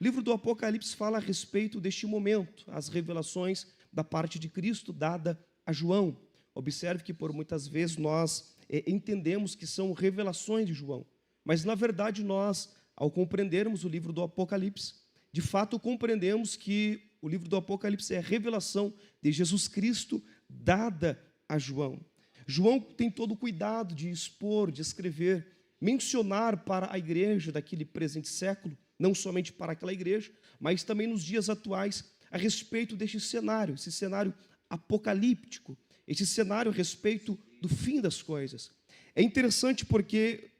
livro do Apocalipse fala a respeito deste momento, as revelações da parte de Cristo dada a João. Observe que por muitas vezes nós entendemos que são revelações de João, mas na verdade nós, ao compreendermos o livro do Apocalipse, de fato compreendemos que o livro do Apocalipse é a revelação de Jesus Cristo dada a João. João tem todo o cuidado de expor, de escrever, mencionar para a igreja daquele presente século, não somente para aquela igreja, mas também nos dias atuais, a respeito deste cenário, esse cenário apocalíptico, esse cenário a respeito do fim das coisas. É interessante porque,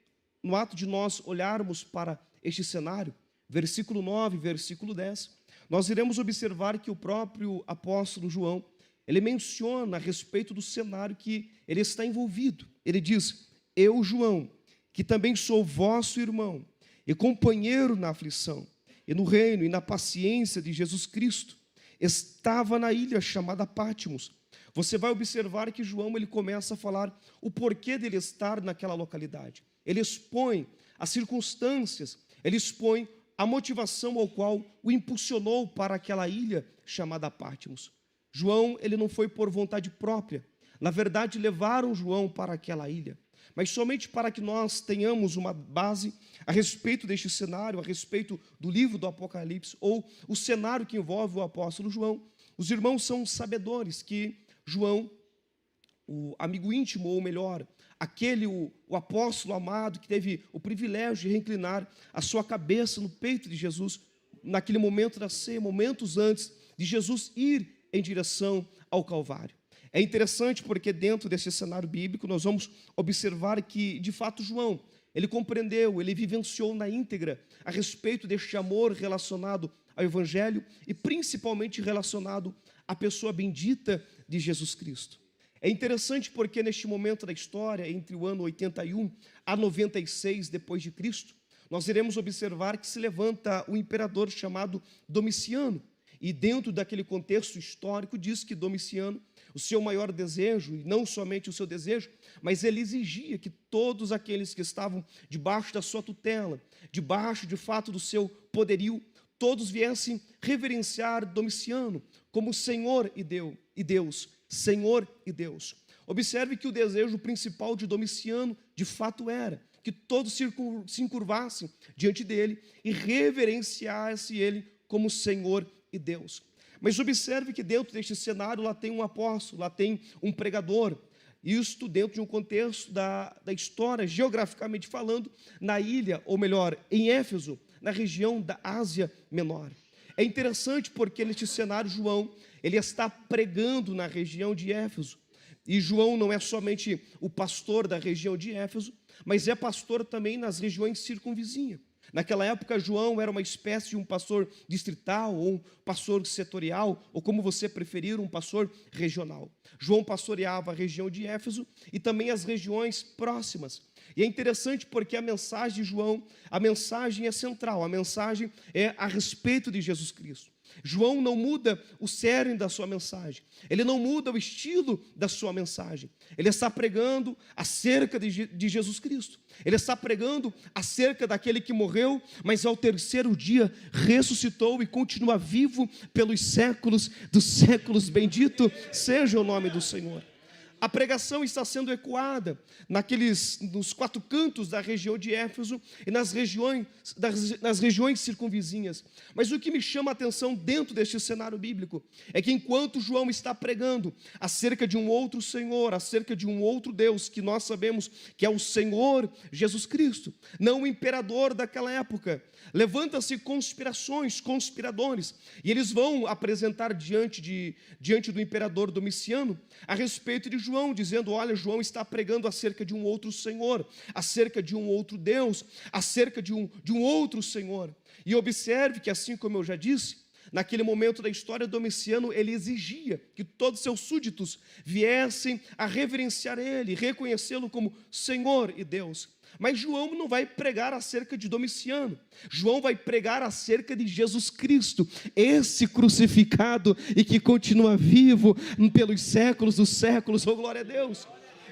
no ato de nós olharmos para este cenário, versículo 9, versículo 10, nós iremos observar que o próprio apóstolo João, ele menciona a respeito do cenário que ele está envolvido. Ele diz: eu, João, que também sou vosso irmão e companheiro na aflição, e no reino e na paciência de Jesus Cristo, estava na ilha chamada Pátimos. Você vai observar que João ele começa a falar o porquê dele estar naquela localidade. Ele expõe as circunstâncias, ele expõe a motivação ao qual o impulsionou para aquela ilha chamada Pátimos. João, ele não foi por vontade própria. Na verdade, levaram João para aquela ilha, mas somente para que nós tenhamos uma base a respeito deste cenário, a respeito do livro do Apocalipse, ou o cenário que envolve o apóstolo João. Os irmãos são sabedores que João, o amigo íntimo, ou melhor, o apóstolo amado que teve o privilégio de reinclinar a sua cabeça no peito de Jesus, naquele momento da ceia, momentos antes de Jesus ir em direção ao Calvário. É interessante porque dentro desse cenário bíblico nós vamos observar que, de fato, João, ele compreendeu, ele vivenciou na íntegra a respeito deste amor relacionado ao Evangelho e principalmente relacionado à pessoa bendita de Jesus Cristo. É interessante porque neste momento da história, entre o ano 81 a 96 depois de Cristo, nós iremos observar que se levanta um imperador chamado Domiciano. E dentro daquele contexto histórico diz que Domiciano, o seu maior desejo, e não somente o seu desejo, mas ele exigia que todos aqueles que estavam debaixo da sua tutela, debaixo de fato do seu poderio, todos viessem reverenciar Domiciano como Senhor e Deus, Senhor e Deus. Observe que o desejo principal de Domiciano de fato era que todos se encurvassem diante dele e reverenciassem ele como Senhor e Deus. Mas observe que dentro deste cenário lá tem um apóstolo, lá tem um pregador, isto dentro de um contexto da história, geograficamente falando, na ilha, ou melhor, em Éfeso, na região da Ásia Menor. É interessante porque neste cenário João, ele está pregando na região de Éfeso, e João não é somente o pastor da região de Éfeso, mas é pastor também nas regiões circunvizinhas. Naquela época, João era uma espécie de um pastor distrital, ou um pastor setorial, ou como você preferir, um pastor regional. João pastoreava a região de Éfeso e também as regiões próximas. E é interessante porque a mensagem de João, a mensagem é central, a mensagem é a respeito de Jesus Cristo. João não muda o cerne da sua mensagem, ele não muda o estilo da sua mensagem, ele está pregando acerca de Jesus Cristo, ele está pregando acerca daquele que morreu, mas ao terceiro dia ressuscitou e continua vivo pelos séculos dos séculos, bendito seja o nome do Senhor. A pregação está sendo ecoada nos quatro cantos da região de Éfeso e nas regiões circunvizinhas. Mas o que me chama a atenção dentro deste cenário bíblico é que enquanto João está pregando acerca de um outro Senhor, acerca de um outro Deus, que nós sabemos que é o Senhor Jesus Cristo, não o imperador daquela época, levanta-se conspiradores, e eles vão apresentar diante do imperador Domiciano a respeito de João, dizendo: olha, João está pregando acerca de um outro Senhor, acerca de um outro Deus, acerca de um outro Senhor. E observe que, assim como eu já disse, naquele momento da história, Domiciano, ele exigia que todos seus súditos viessem a reverenciar ele, reconhecê-lo como Senhor e Deus. Mas João não vai pregar acerca de Domiciano, João vai pregar acerca de Jesus Cristo, esse crucificado e que continua vivo pelos séculos dos séculos, oh glória a Deus.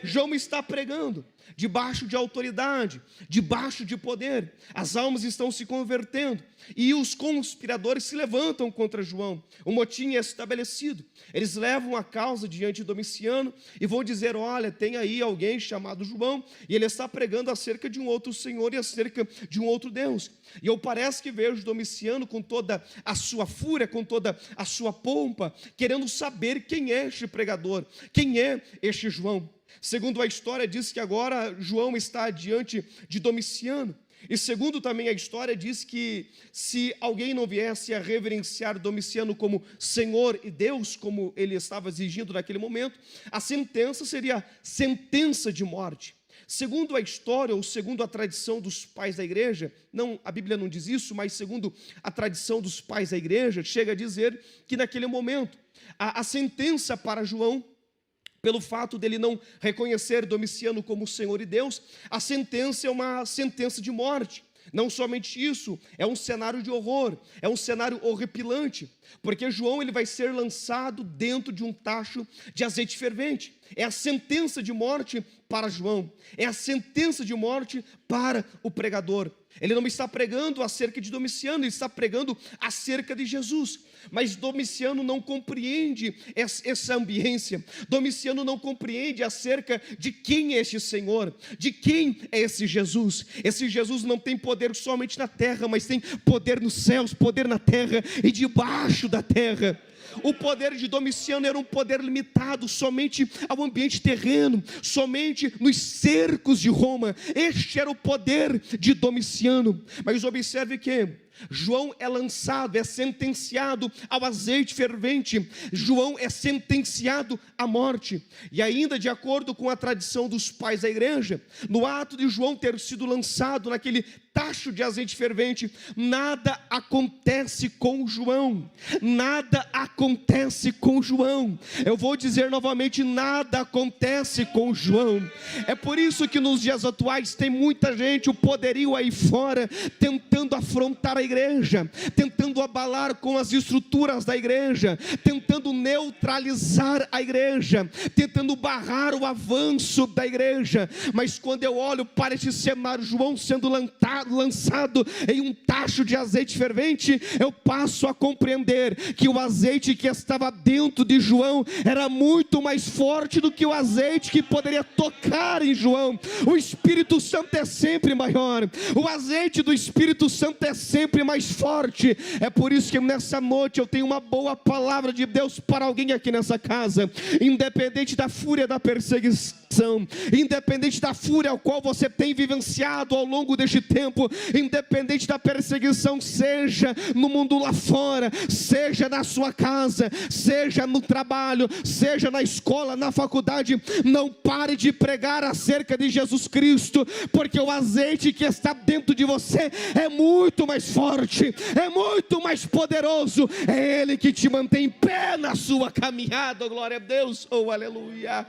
João está pregando debaixo de autoridade, debaixo de poder. As almas estão se convertendo e os conspiradores se levantam contra João. O motim é estabelecido. Eles levam a causa diante de Domiciano e vão dizer: olha, tem aí alguém chamado João e ele está pregando acerca de um outro Senhor e acerca de um outro Deus. E eu parece que vejo Domiciano com toda a sua fúria, com toda a sua pompa, querendo saber quem é este pregador, quem é este João. Segundo a história, diz que agora João está diante de Domiciano. E segundo também a história, diz que se alguém não viesse a reverenciar Domiciano como Senhor e Deus, como ele estava exigindo naquele momento, a sentença seria sentença de morte. Segundo a história, ou segundo a tradição dos pais da igreja, não, a Bíblia não diz isso, mas segundo a tradição dos pais da igreja, chega a dizer que naquele momento, a sentença para João, pelo fato dele não reconhecer Domiciano como Senhor e Deus, a sentença é uma sentença de morte. Não somente isso, é um cenário de horror, é um cenário horripilante, porque João ele vai ser lançado dentro de um tacho de azeite fervente. É a sentença de morte para João, é a sentença de morte para o pregador. Ele não está pregando acerca de Domiciano, ele está pregando acerca de Jesus. Mas Domiciano não compreende essa ambiência. Domiciano não compreende acerca de quem é este Senhor, de quem é esse Jesus. Esse Jesus não tem poder somente na terra, mas tem poder nos céus, poder na terra e debaixo da terra. O poder de Domiciano era um poder limitado somente ao ambiente terreno, somente nos cercos de Roma. Este era o poder de Domiciano. Mas observe que João é lançado, é sentenciado ao azeite fervente. João é sentenciado à morte. E ainda de acordo com a tradição dos pais da igreja, no ato de João ter sido lançado naquele tacho de azeite fervente, nada acontece com João. Nada acontece com João. Eu vou dizer novamente, nada acontece com João. É por isso que nos dias atuais tem muita gente, o poderio aí fora, tentando afrontar a igreja, tentando abalar com as estruturas da igreja, tentando neutralizar a igreja, tentando barrar o avanço da igreja. Mas quando eu olho para esse cenário, João sendo lançado em um tacho de azeite fervente, eu passo a compreender que o azeite que estava dentro de João era muito mais forte do que o azeite que poderia tocar em João. O Espírito Santo é sempre maior, o azeite do Espírito Santo é sempre mais forte. É por isso que nessa noite eu tenho uma boa palavra de Deus para alguém aqui nessa casa. Independente da fúria da perseguição, independente da fúria ao qual você tem vivenciado ao longo deste tempo, independente da perseguição, seja no mundo lá fora, seja na sua casa, seja no trabalho, seja na escola, na faculdade, não pare de pregar acerca de Jesus Cristo, porque o azeite que está dentro de você é muito mais forte, é muito mais poderoso. É Ele que te mantém em pé na sua caminhada. Glória a Deus, oh aleluia.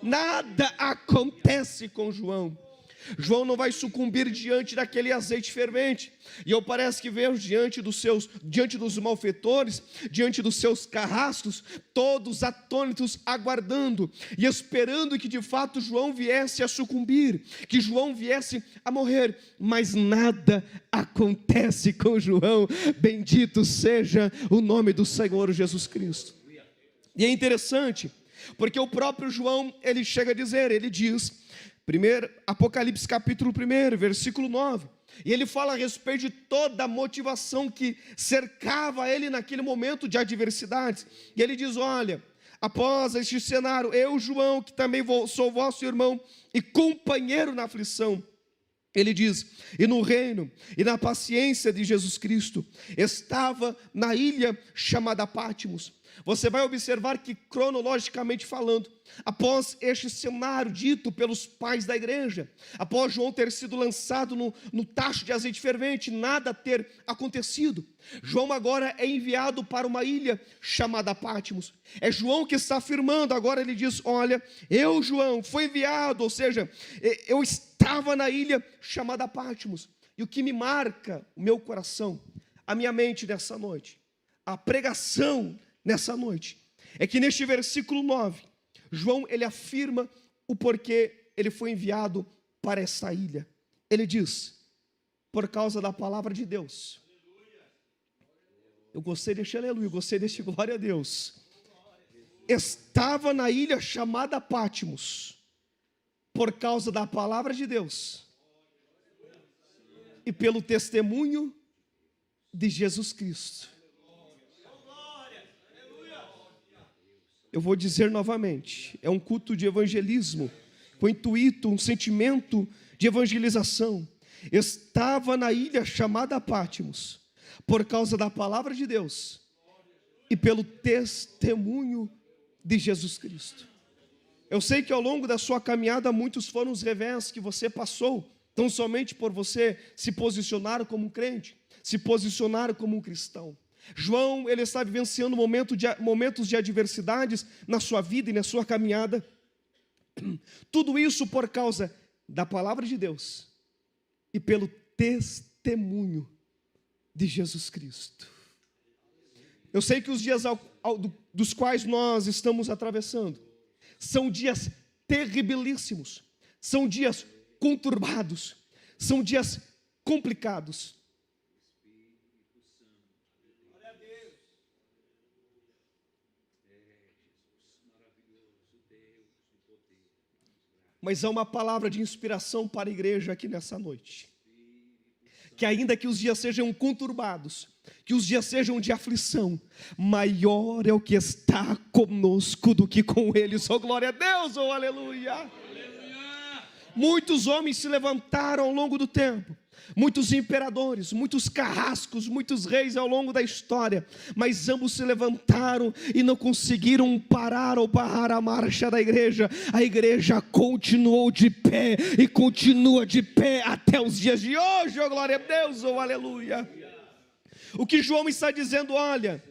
Nada acontece com João. João não vai sucumbir diante daquele azeite fervente. E eu parece que vejo diante dos malfeitores, diante dos seus carrascos, todos atônitos, aguardando e esperando que de fato João viesse a sucumbir, que João viesse a morrer. Mas nada acontece com João. Bendito seja o nome do Senhor Jesus Cristo. E é interessante, porque o próprio João, ele chega a dizer, ele diz, Apocalipse capítulo 1, versículo 9, e ele fala a respeito de toda a motivação que cercava ele naquele momento de adversidades. E ele diz, olha, após este cenário, eu, João, que também sou vosso irmão e companheiro na aflição, ele diz, e no reino e na paciência de Jesus Cristo, estava na ilha chamada Patmos. Você vai observar que, cronologicamente falando, após este cenário dito pelos pais da igreja, após João ter sido lançado no tacho de azeite fervente, nada ter acontecido, João agora é enviado para uma ilha chamada Patmos. É João que está afirmando, agora ele diz, olha, eu, João, fui enviado, ou seja, eu estava na ilha chamada Patmos. E o que me marca o meu coração, a minha mente nessa noite, a pregação nessa noite, é que neste versículo 9, João ele afirma o porquê ele foi enviado para essa ilha. Ele diz: por causa da palavra de Deus. Eu gostei deste aleluia, eu gostei deste glória a Deus. Estava na ilha chamada Pátimos, por causa da palavra de Deus e pelo testemunho de Jesus Cristo. Eu vou dizer novamente, é um culto de evangelismo, com intuito, um sentimento de evangelização. Estava na ilha chamada Pátimos, por causa da palavra de Deus e pelo testemunho de Jesus Cristo. Eu sei que ao longo da sua caminhada muitos foram os revés que você passou, tão somente por você se posicionar como um crente, se posicionar como um cristão. João, ele está vivenciando momentos de adversidades na sua vida e na sua caminhada. Tudo isso por causa da palavra de Deus e pelo testemunho de Jesus Cristo. Eu sei que os dias dos quais nós estamos atravessando são dias terribilíssimos, são dias conturbados, são dias complicados. Mas há uma palavra de inspiração para a igreja aqui nessa noite. Que ainda que os dias sejam conturbados, que os dias sejam de aflição, maior é o que está conosco do que com eles. Oh, glória a Deus, oh, aleluia. Aleluia. Muitos homens se levantaram ao longo do tempo, muitos imperadores, muitos carrascos, muitos reis ao longo da história, mas ambos se levantaram e não conseguiram parar ou barrar a marcha da igreja. A igreja continuou de pé e continua de pé até os dias de hoje. Oh, glória a Deus, oh, aleluia. O que João está dizendo, olha,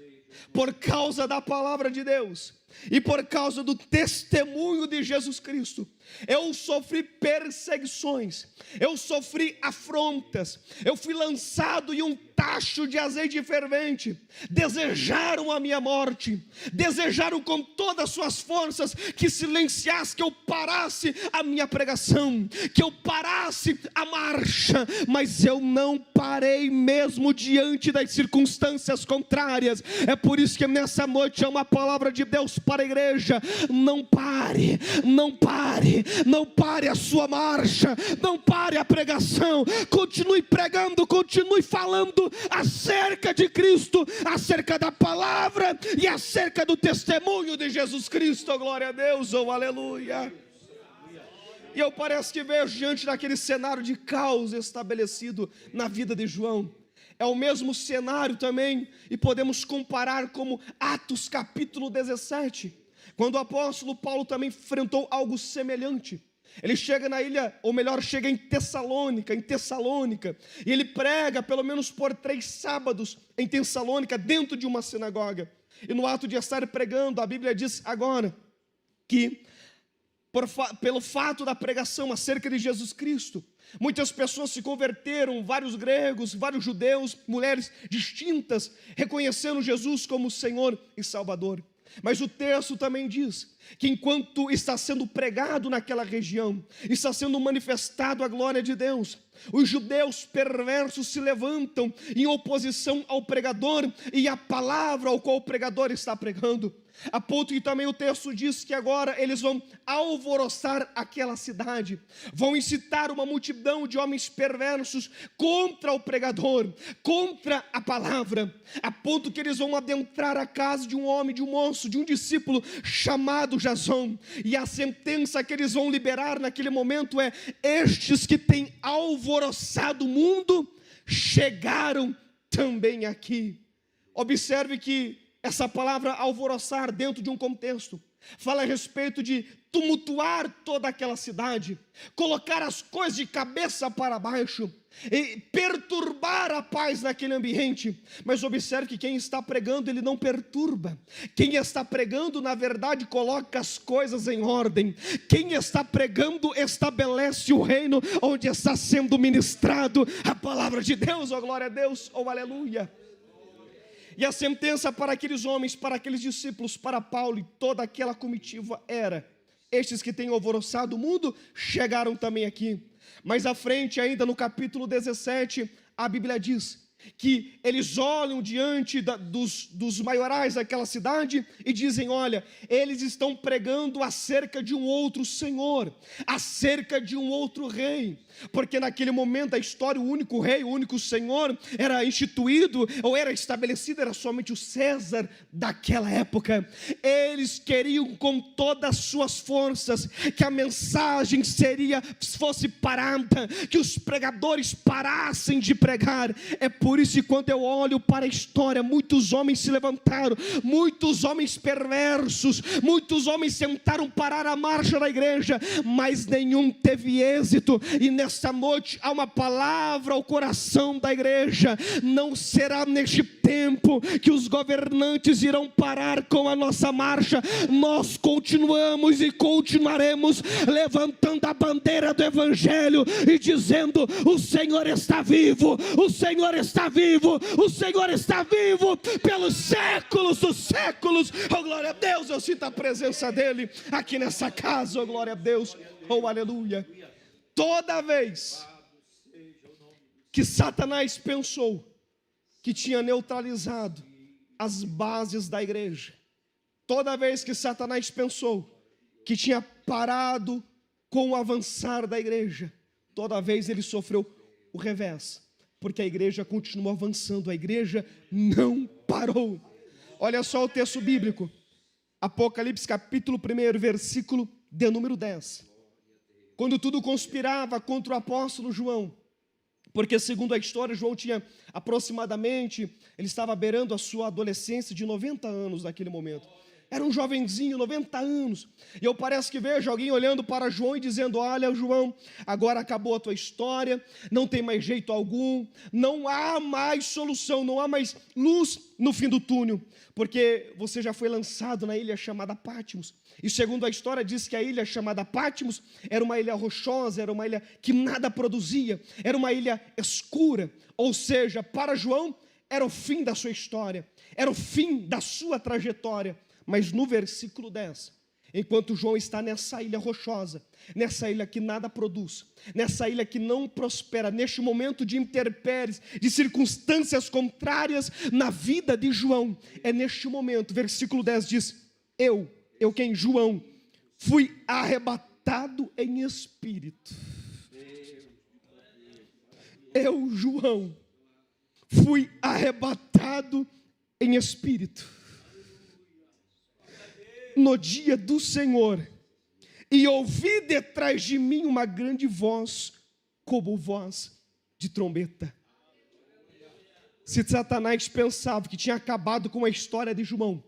por causa da palavra de Deus e por causa do testemunho de Jesus Cristo, eu sofri perseguições, eu sofri afrontas, eu fui lançado em um tacho de azeite fervente. Desejaram a minha morte, desejaram com todas as suas forças que silenciasse, que eu parasse a minha pregação, que eu parasse a marcha, mas eu não parei mesmo diante das circunstâncias contrárias. É por isso que nessa noite é uma palavra de Deus para a igreja: não pare, não pare, não pare a sua marcha, não pare a pregação, continue pregando, continue falando acerca de Cristo, acerca da palavra e acerca do testemunho de Jesus Cristo. Oh, glória a Deus, oh, aleluia. E eu parece que vejo diante daquele cenário de caos estabelecido na vida de João. É o mesmo cenário também, e podemos comparar como Atos capítulo 17, quando o apóstolo Paulo também enfrentou algo semelhante. Ele chega na ilha, ou melhor, chega em Tessalônica, e ele prega pelo menos por 3 sábados em Tessalônica, dentro de uma sinagoga. E no ato de estar pregando, a Bíblia diz agora que pelo fato da pregação acerca de Jesus Cristo, muitas pessoas se converteram, vários gregos, vários judeus, mulheres distintas, reconhecendo Jesus como Senhor e Salvador. Mas o texto também diz que enquanto está sendo pregado naquela região, está sendo manifestado a glória de Deus, os judeus perversos se levantam em oposição ao pregador e à palavra ao qual o pregador está pregando, a ponto que também o texto diz que agora eles vão alvoroçar aquela cidade, vão incitar uma multidão de homens perversos contra o pregador, contra a palavra, a ponto que eles vão adentrar a casa de um homem, de um moço, de um discípulo chamado Jasão, e a sentença que eles vão liberar naquele momento é: estes que têm alvoroçado o mundo chegaram também aqui. Observe que essa palavra alvoroçar, dentro de um contexto, fala a respeito de tumultuar toda aquela cidade, colocar as coisas de cabeça para baixo e perturbar a paz naquele ambiente. Mas observe que quem está pregando, ele não perturba. Quem está pregando, na verdade, coloca as coisas em ordem. Quem está pregando estabelece o reino onde está sendo ministrado a palavra de Deus. Oh, glória a Deus, oh, aleluia. E a sentença para aqueles homens, para aqueles discípulos, para Paulo e toda aquela comitiva era: Estes que têm alvoroçado o mundo chegaram também aqui. Mais à frente, ainda no capítulo 17, a Bíblia diz que eles olham diante dos maiorais daquela cidade e dizem: olha, eles estão pregando acerca de um outro Senhor, acerca de um outro rei, porque naquele momento da história o único rei, o único Senhor era instituído ou era estabelecido, era somente o César daquela época. Eles queriam com todas as suas forças que a mensagem fosse parada, que os pregadores parassem de pregar. É por isso que quando eu olho para a história, muitos homens se levantaram, muitos homens perversos, muitos homens tentaram parar a marcha da igreja, mas nenhum teve êxito. E nessa noite há uma palavra ao coração da igreja: não será neste tempo que os governantes irão parar com a nossa marcha. Nós continuamos e continuaremos levantando a bandeira do evangelho e dizendo: o Senhor está vivo, o Senhor está vivo, o Senhor está vivo pelos séculos dos séculos. Oh, glória a Deus, eu sinto a presença dele aqui nessa casa. Oh, glória a Deus, oh, aleluia. Toda vez que Satanás pensou que tinha neutralizado as bases da igreja, toda vez que Satanás pensou que tinha parado com o avançar da igreja, toda vez ele sofreu o revés, porque a igreja continuou avançando, a igreja não parou. Olha só o texto bíblico, Apocalipse capítulo 1, versículo de número 10. Quando tudo conspirava contra o apóstolo João, porque segundo a história, João tinha aproximadamente, ele estava beirando a sua adolescência de 90 anos naquele momento. Era um jovenzinho, 90 anos. E eu parece que vejo alguém olhando para João e dizendo: olha, João, agora acabou a tua história, não tem mais jeito algum, não há mais solução, não há mais luz no fim do túnel, porque você já foi lançado na ilha chamada Patmos. E segundo a história diz que a ilha chamada Patmos era uma ilha rochosa, era uma ilha que nada produzia, era uma ilha escura. Ou seja, para João era o fim da sua história, era o fim da sua trajetória. Mas no versículo 10, enquanto João está nessa ilha rochosa, nessa ilha que nada produz, nessa ilha que não prospera, neste momento de intempéries, de circunstâncias contrárias na vida de João, é neste momento, versículo 10 diz: eu quem? João, fui arrebatado em espírito. Eu, João, fui arrebatado em espírito no dia do Senhor, e ouvi detrás de mim uma grande voz, como voz de trombeta. Se Satanás pensava que tinha acabado com a história de João,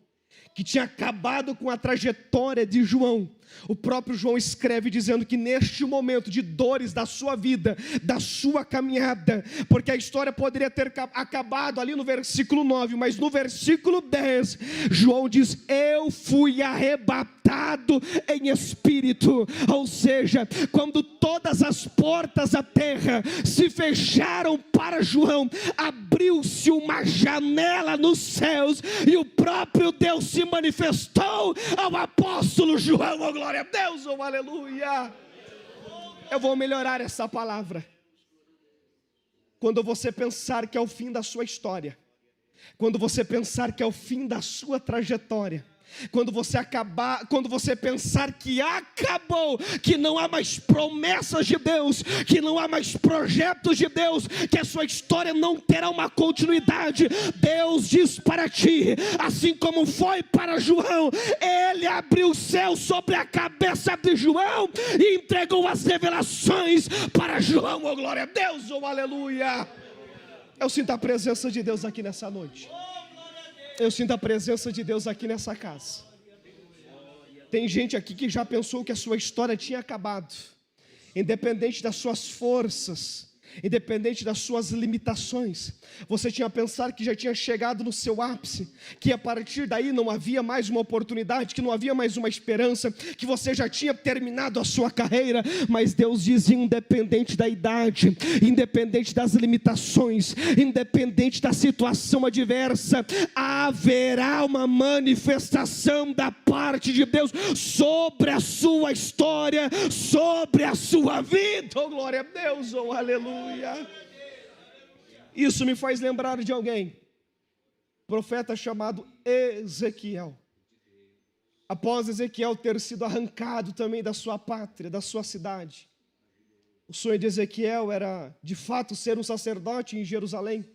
que tinha acabado com a trajetória de João, o próprio João escreve dizendo que neste momento de dores da sua vida, da sua caminhada, porque a história poderia ter acabado ali no versículo 9, mas no versículo 10, João diz: eu fui arrebatado em espírito. Ou seja, quando todas as portas da terra se fecharam para João, abriu-se uma janela nos céus, e o próprio Deus se manifestou ao apóstolo João. Oh, glória a Deus, oh, aleluia. Eu vou melhorar essa palavra. Quando você pensar que é o fim da sua história, quando você pensar que é o fim da sua trajetória, quando você pensar que acabou, que não há mais promessas de Deus, que não há mais projetos de Deus, que a sua história não terá uma continuidade, Deus diz para ti, assim como foi para João, Ele abriu o céu sobre a cabeça de João e entregou as revelações para João. Oh, glória a Deus, oh, aleluia. Eu sinto a presença de Deus aqui nessa noite. Eu sinto a presença de Deus aqui nessa casa. Tem gente aqui que já pensou que a sua história tinha acabado, independente das suas forças, independente das suas limitações. Você tinha pensado que já tinha chegado no seu ápice, que a partir daí não havia mais uma oportunidade, que não havia mais uma esperança, que você já tinha terminado a sua carreira. Mas Deus diz: independente da idade, independente das limitações, independente da situação adversa, haverá uma manifestação da parte de Deus sobre a sua história, sobre a sua vida. Oh, glória a Deus, oh, aleluia. Isso me faz lembrar de alguém, profeta chamado Ezequiel. Após Ezequiel ter sido arrancado também da sua pátria, da sua cidade, o sonho de Ezequiel era de fato ser um sacerdote em Jerusalém.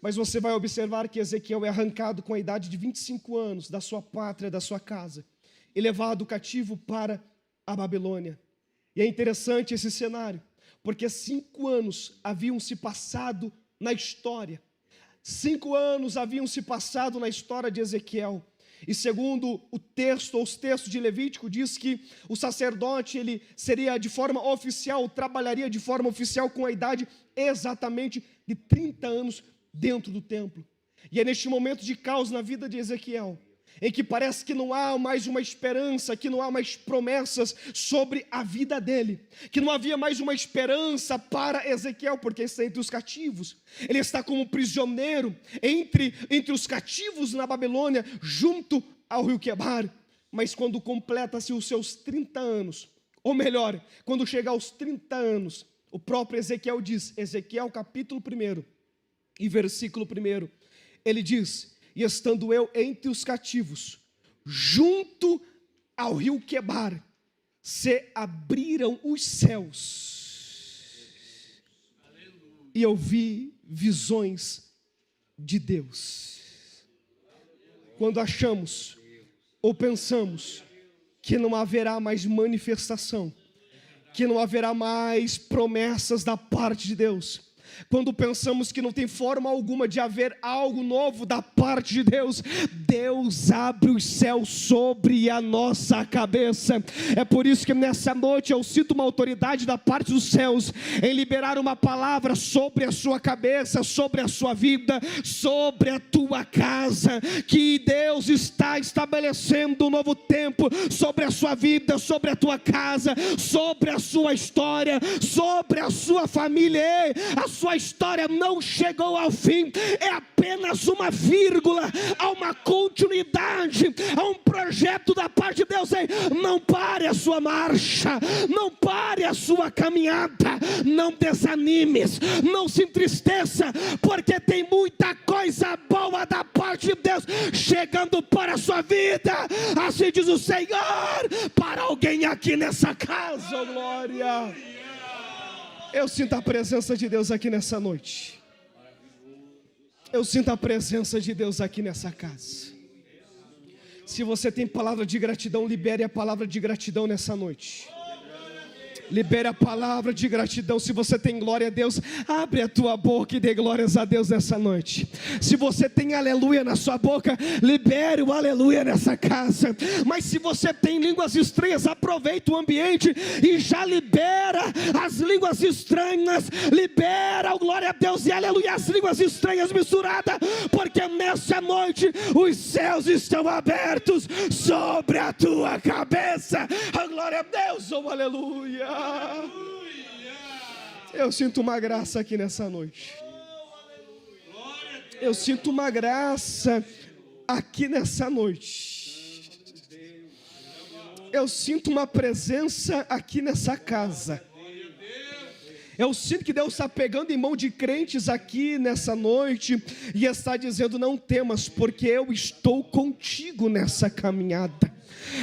Mas você vai observar que Ezequiel é arrancado com a idade de 25 anos da sua pátria, da sua casa, e levado cativo para a Babilônia. E é interessante esse cenário, porque 5 anos haviam se passado na história. 5 anos haviam se passado na história de Ezequiel. E segundo o texto, ou os textos de Levítico, diz que o sacerdote, ele seria de forma oficial, trabalharia de forma oficial com a idade exatamente de 30 anos dentro do templo. E é neste momento de caos na vida de Ezequiel, em que parece que não há mais uma esperança, que não há mais promessas sobre a vida dele, que não havia mais uma esperança para Ezequiel, porque ele está entre os cativos, ele está como prisioneiro entre os cativos na Babilônia, junto ao rio Quebar. Mas quando completa-se os seus 30 anos, ou melhor, quando chega aos 30 anos, o próprio Ezequiel diz, Ezequiel capítulo 1 e versículo 1, ele diz: e estando eu entre os cativos, junto ao rio Quebar, se abriram os céus, aleluia, e eu vi visões de Deus. Quando achamos ou pensamos que não haverá mais manifestação, que não haverá mais promessas da parte de Deus, quando pensamos que não tem forma alguma de haver algo novo da parte de Deus, Deus abre os céus sobre a nossa cabeça. É por isso que nessa noite eu sinto uma autoridade da parte dos céus em liberar uma palavra sobre a sua cabeça, sobre a sua vida, sobre a tua casa, que Deus está estabelecendo um novo tempo sobre a sua vida, sobre a tua casa, sobre a sua história, sobre a sua família. A sua história não chegou ao fim, é apenas uma vírgula, há uma continuidade, há um projeto da parte de Deus. Não pare a sua marcha, não pare a sua caminhada, não desanimes, não se entristeça, porque tem muita coisa boa da parte de Deus chegando para a sua vida. Assim diz o Senhor para alguém aqui nessa casa. Oh, glória! Eu sinto a presença de Deus aqui nessa noite. Eu sinto a presença de Deus aqui nessa casa. Se você tem palavra de gratidão, libere a palavra de gratidão nessa noite. Libere a palavra de gratidão. Se você tem glória a Deus, abre a tua boca e dê glórias a Deus nessa noite. Se você tem aleluia na sua boca, libere o aleluia nessa casa. Mas se você tem línguas estranhas, aproveita o ambiente e já libera as línguas estranhas. Libera o glória a Deus e aleluia, as línguas estranhas misturadas, porque nessa noite os céus estão abertos sobre a tua cabeça. A glória a Deus, oh aleluia. Eu sinto uma graça aqui nessa noite. Eu sinto uma graça aqui nessa noite. Eu sinto uma presença aqui nessa casa. Eu sinto que Deus está pegando em mão de crentes aqui nessa noite e está dizendo: não temas, porque eu estou contigo nessa caminhada.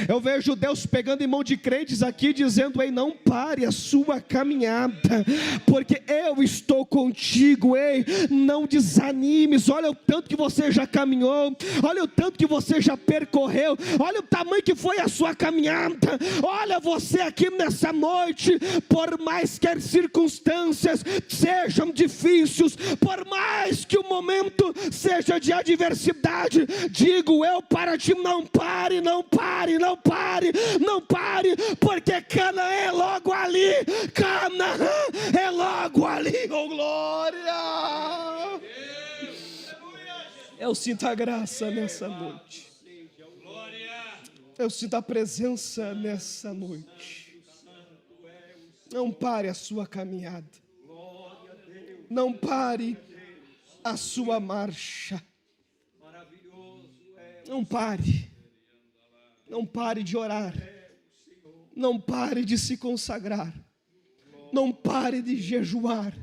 Eu vejo Deus pegando em mão de crentes aqui dizendo: ei, não pare a sua caminhada, porque eu estou contigo. Ei, não desanimes. Olha o tanto que você já caminhou, olha o tanto que você já percorreu, olha o tamanho que foi a sua caminhada. Olha você aqui nessa noite, por mais que as circunstâncias sejam difíceis, por mais que o momento seja de adversidade, digo eu para ti: não pare, não pare. pare, não pare, não pare, porque Canaã é logo ali, Canaã é logo ali, oh glória! Eu sinto a graça nessa noite, eu sinto a presença nessa noite. Não pare a sua caminhada, não pare a sua marcha, não pare de orar, não pare de se consagrar, não pare de jejuar.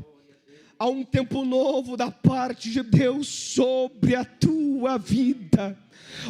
Há um tempo novo da parte de Deus sobre a tua vida.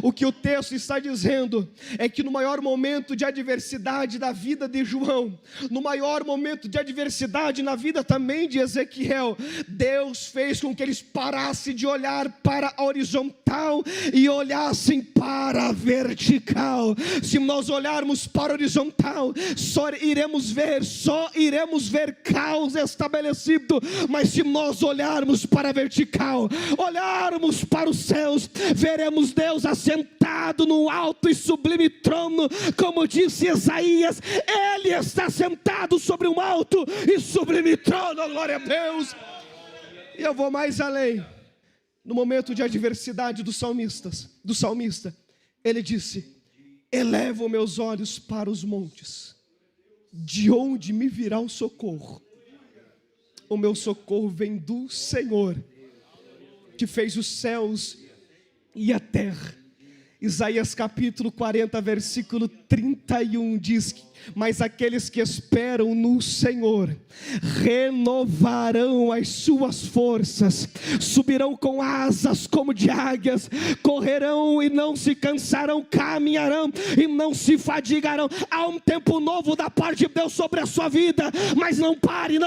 O que o texto está dizendo é que no maior momento de adversidade da vida de João, no maior momento de adversidade na vida também de Ezequiel, Deus fez com que eles parassem de olhar para a horizontal e olhassem para a vertical. Se nós olharmos para a horizontal, só iremos ver caos estabelecido, mas se nós olharmos para a vertical, olharmos para os céus, veremos Deus assentado no alto e sublime trono, como disse Isaías, Ele está sentado sobre um alto e sublime trono, glória a Deus. E eu vou mais além. No momento de adversidade do salmista, ele disse: elevo meus olhos para os montes, de onde me virá o socorro? O meu socorro vem do Senhor, que fez os céus e a terra. Isaías capítulo 40, versículo 31 diz: mas aqueles que esperam no Senhor renovarão as suas forças, subirão com asas como de águias, correrão e não se cansarão, caminharão e não se fadigarão. Há um tempo novo da parte de Deus sobre a sua vida, mas não pare,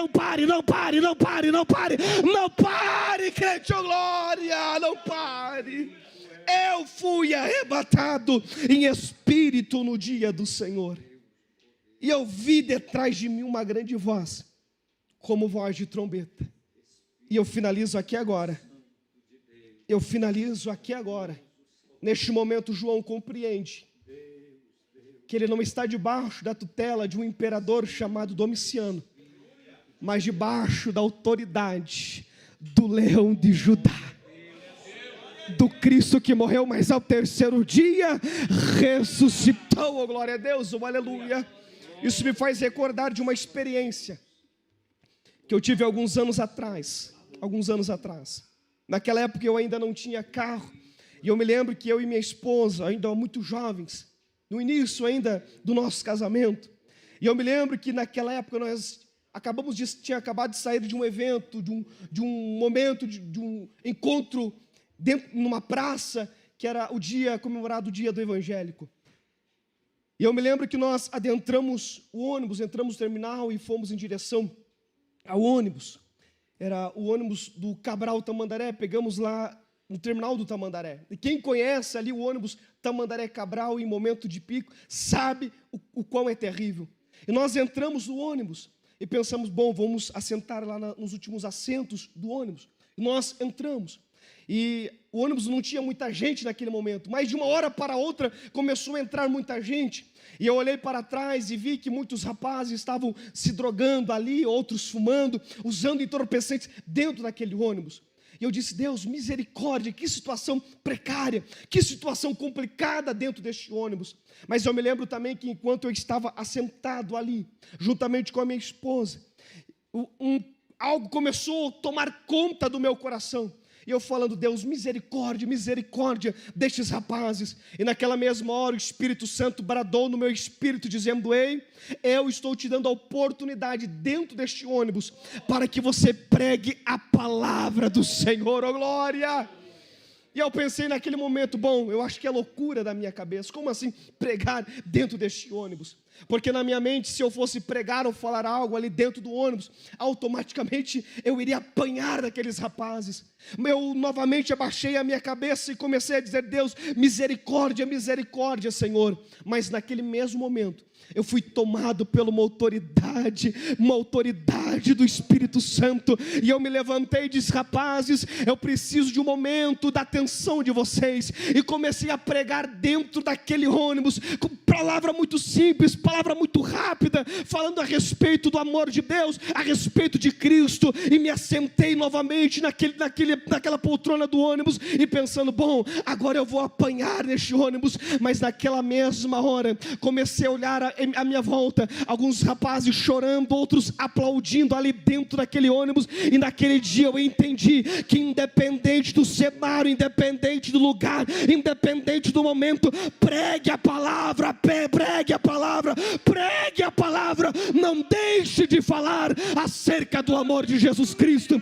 crente, oh glória, não pare. Eu fui arrebatado em espírito no dia do Senhor, e eu vi detrás de mim uma grande voz, como voz de trombeta. E eu finalizo aqui agora. Neste momento João compreende que ele não está debaixo da tutela de um imperador chamado Domiciano, mas debaixo da autoridade do leão de Judá, do Cristo que morreu, mas ao terceiro dia ressuscitou, oh glória a Deus, oh aleluia. Isso me faz recordar de uma experiência que eu tive alguns anos atrás. Naquela época eu ainda não tinha carro, e eu me lembro que eu e minha esposa, ainda muito jovens, no início ainda do nosso casamento, e eu me lembro que naquela época nós tinha acabado de sair de um evento, de um momento, de um encontro numa praça, que era comemorado o dia do evangélico. E eu me lembro que nós adentramos o ônibus, entramos no terminal e fomos em direção ao ônibus. Era o ônibus do Cabral Tamandaré, pegamos lá no terminal do Tamandaré. E quem conhece ali o ônibus Tamandaré Cabral em momento de pico, sabe o quão é terrível. E nós entramos no ônibus e pensamos, bom, vamos assentar lá nos últimos assentos do ônibus. E nós entramos. E o ônibus não tinha muita gente naquele momento, mas de uma hora para outra começou a entrar muita gente. E eu olhei para trás e vi que muitos rapazes estavam se drogando ali, outros fumando, usando entorpecentes dentro daquele ônibus. E eu disse, Deus, misericórdia, que situação precária, que situação complicada dentro deste ônibus. Mas eu me lembro também que enquanto eu estava assentado ali, juntamente com a minha esposa, algo começou a tomar conta do meu coração. E eu falando, Deus, misericórdia, misericórdia destes rapazes. E naquela mesma hora o Espírito Santo bradou no meu espírito, dizendo, ei, eu estou te dando a oportunidade dentro deste ônibus, para que você pregue a palavra do Senhor, oh glória. E eu pensei naquele momento, bom, eu acho que é loucura da minha cabeça, como assim pregar dentro deste ônibus? Porque na minha mente, se eu fosse pregar ou falar algo ali dentro do ônibus, automaticamente eu iria apanhar daqueles rapazes. Eu novamente abaixei a minha cabeça e comecei a dizer: Deus, misericórdia, misericórdia, Senhor. Mas naquele mesmo momento, eu fui tomado por uma autoridade do Espírito Santo, e eu me levantei e disse: rapazes, eu preciso de um momento da atenção de vocês, e comecei a pregar dentro daquele ônibus, com palavra muito simples, palavra muito rápida, falando a respeito do amor de Deus, a respeito de Cristo, e me assentei novamente naquela poltrona do ônibus, e pensando: bom, agora eu vou apanhar neste ônibus. Mas naquela mesma hora, comecei a olhar à minha volta, alguns rapazes chorando, outros aplaudindo ali dentro daquele ônibus, e naquele dia eu entendi que independente do cenário, independente do lugar, independente do momento, pregue a palavra, pregue a palavra, pregue a palavra, não deixe de falar acerca do amor de Jesus Cristo.